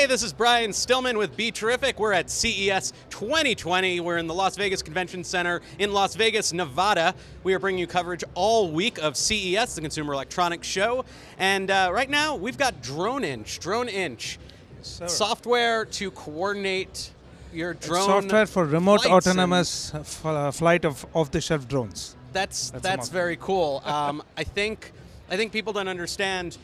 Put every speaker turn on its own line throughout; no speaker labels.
Hey, this is Brian Stillman with Be Terrific. We're at CES 2020. We're in the Las Vegas Convention Center in Las Vegas, Nevada. We are bringing you coverage all week of CES, the Consumer Electronics Show. And right now, we've got DroneInch. DroneInch, software to coordinate your drone.
Software for remote autonomous flight of off-the-shelf drones.
That's very cool. I think people don't understand.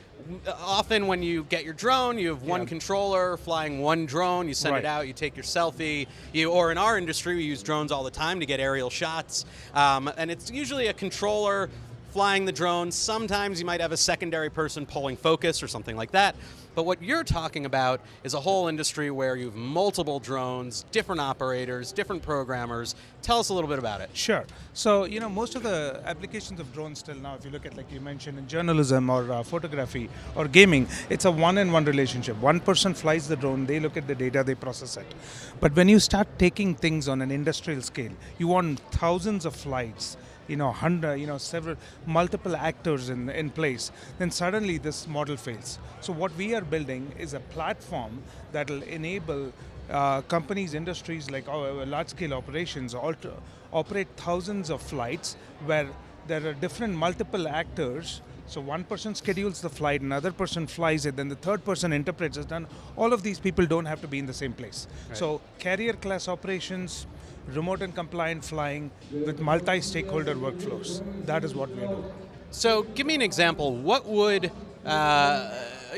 Often when you get your drone, you have one controller flying one drone, you send it out, you take your selfie, or in our industry, we use drones all the time to get aerial shots, and it's usually a controller flying the drone. Sometimes you might have a secondary person pulling focus or something like that. But what you're talking about is a whole industry where you have multiple drones, different operators, different programmers. Tell us a little bit about it.
Sure. So, most of the applications of drones till now, if you look at, like you mentioned, in journalism or photography or gaming, it's a one-on-one relationship. One person flies the drone, they look at the data, they process it. But when you start taking things on an industrial scale, you want thousands of flights, several multiple actors in place, then suddenly this model fails. So what we are building is a platform that will enable companies, industries like large-scale operations to operate thousands of flights where there are different multiple actors. So one person schedules the flight, another person flies it, then the third person interprets it, and all of these people don't have to be in the same place. Right. So carrier class operations, remote and compliant flying with multi-stakeholder workflows. That is what we do. So
give me an example. What would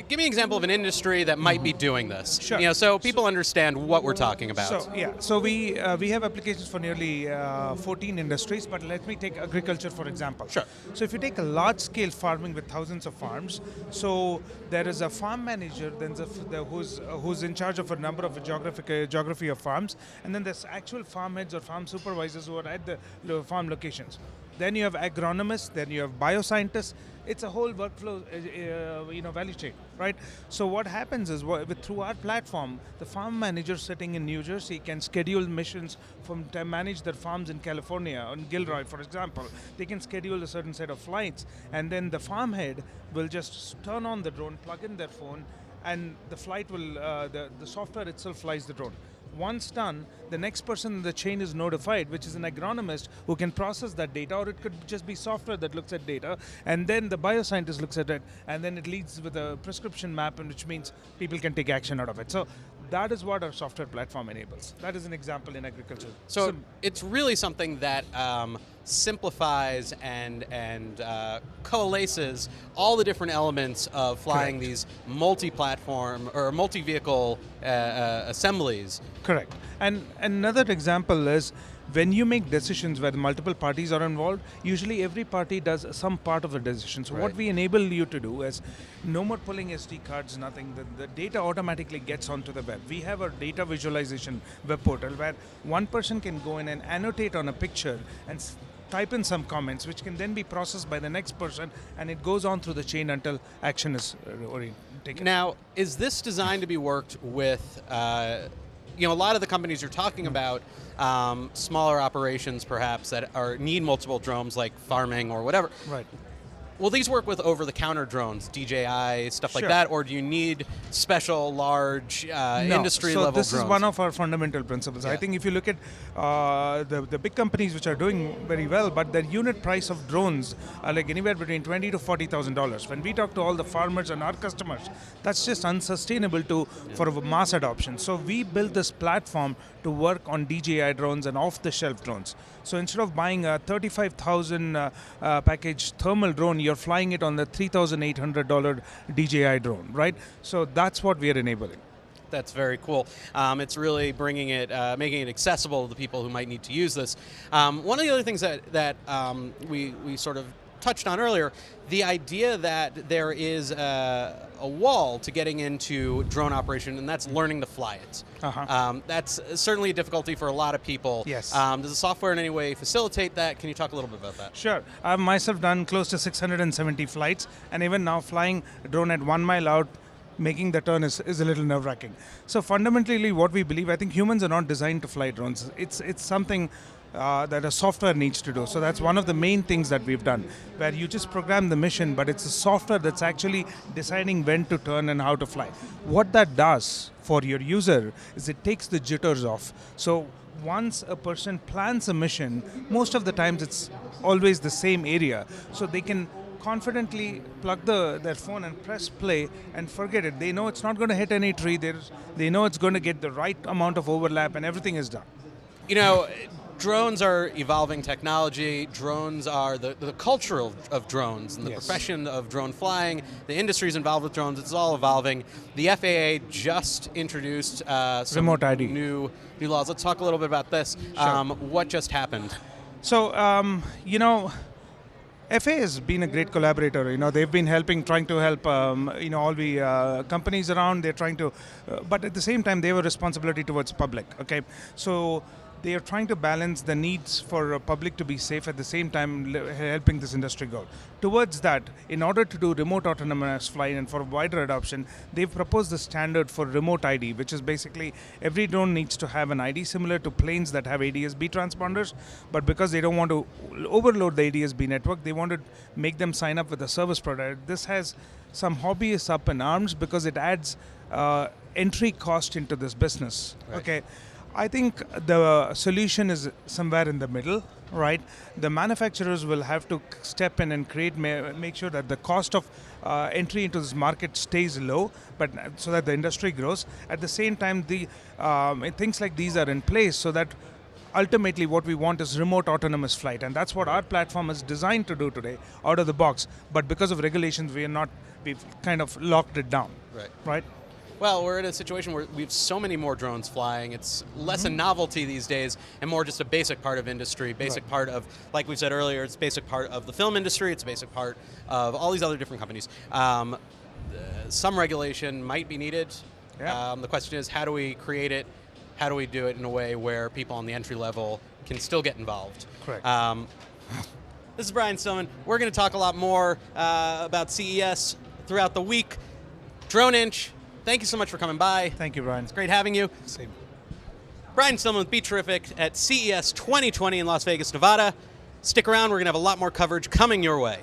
give me an example of an industry that might be doing this.
Sure.
So people understand what we're talking about.
So we have applications for nearly 14 industries, but let me take agriculture for example.
Sure.
So if you take a large-scale farming with thousands of farms, so there is a farm manager, then who's in charge of a number of geography of farms, and then there's actual farm heads or farm supervisors who are at the farm locations. Then you have agronomists, then you have bioscientists. It's a whole workflow, value chain, right? So what happens is, through our platform, the farm manager sitting in New Jersey can schedule missions to manage their farms in California, on Gilroy, for example. They can schedule a certain set of flights, and then the farm head will just turn on the drone, plug in their phone, and the flight will, the software itself flies the drone. Once done, the next person in the chain is notified, which is an agronomist who can process that data, or it could just be software that looks at data, and then the bioscientist looks at it, and then it leads with a prescription map, which means people can take action out of it. So that is what our software platform enables. That is an example in agriculture.
So it's really something that simplifies and coalesces all the different elements of flying these multi-platform or multi-vehicle assemblies.
Correct. And another example is when you make decisions where multiple parties are involved, usually every party does some part of the decision. So what we enable you to do is no more pulling SD cards, nothing. The data automatically gets onto the web. We have a data visualization web portal where one person can go in and annotate on a picture and type in some comments, which can then be processed by the next person, and it goes on through the chain until action is taken.
Now, is this designed to be worked with a lot of the companies you're talking about, smaller operations perhaps that need multiple drones like farming or whatever.
Right.
Will these work with over-the-counter drones, DJI, stuff like that, or do you need special, large, industry-level drones?
So this is one of our fundamental principles. I think if you look at the big companies which are doing very well, but their unit price of drones are like anywhere between $20,000 to $40,000. When we talk to all the farmers and our customers, that's just unsustainable for a mass adoption. So we built this platform to work on DJI drones and off-the-shelf drones. So instead of buying a $35,000 package thermal drone, you're flying it on the $3,800 DJI drone, right? So that's what we are enabling.
That's very cool. It's really making it accessible to the people who might need to use this. One of the other things that we sort of touched on earlier, the idea that there is a wall to getting into drone operation, and that's learning to fly it. That's certainly a difficulty for a lot of people.
Yes.
Does the software in any way facilitate that? Can you talk a little bit about that?
Sure. I've myself done close to 670 flights, and even now flying a drone at 1 mile out, making the turn is a little nerve-wracking. So fundamentally what we believe, I think humans are not designed to fly drones. It's something that a software needs to do. So that's one of the main things that we've done, where you just program the mission, but it's a software that's actually deciding when to turn and how to fly. What that does for your user is it takes the jitters off. So once a person plans a mission, most of the times it's always the same area. So they can confidently plug their phone and press play and forget it. They know it's not going to hit any tree. They know it's going to get the right amount of overlap and everything is done.
You know, drones are evolving technology. Drones are the culture of drones and the profession of drone flying. The industry's involved with drones. It's all evolving. The FAA just introduced some
remote ID.
new laws. Let's talk a little bit about this.
Sure.
What just happened?
So, FAA has been a great collaborator. They've been trying to help, all the companies around. They're trying to, but at the same time, they have a responsibility towards public. Okay, so they are trying to balance the needs for public to be safe at the same time helping this industry go. Towards that, in order to do remote autonomous flight and for wider adoption, they've proposed the standard for remote ID, which is basically every drone needs to have an ID similar to planes that have ADS-B transponders, but because they don't want to overload the ADS-B network, they want to make them sign up with a service provider. This has some hobbyists up in arms because it adds entry cost into this business. Right. Okay. I think the solution is somewhere in the middle, right? The manufacturers will have to step in and make sure that the cost of entry into this market stays low, but so that the industry grows. At the same time, things like these are in place so that ultimately what we want is remote autonomous flight, and that's what our platform is designed to do today, out of the box. But because of regulations, we've kind of locked it down, right?
Well, we're in a situation where we have so many more drones flying. It's less a novelty these days and more just a basic part of industry, basic part of, like we said earlier, it's a basic part of the film industry, it's a basic part of all these other different companies. Some regulation might be needed. Yeah. The question is, how do we create it? How do we do it in a way where people on the entry level can still get involved?
Correct.
This is Brian Stillman. We're going to talk a lot more about CES throughout the week. DroneInch. Thank you so much for coming by.
Thank you, Brian.
It's great having you.
Same.
Brian Stillman with Be Terrific at CES 2020 in Las Vegas, Nevada. Stick around, we're going to have a lot more coverage coming your way.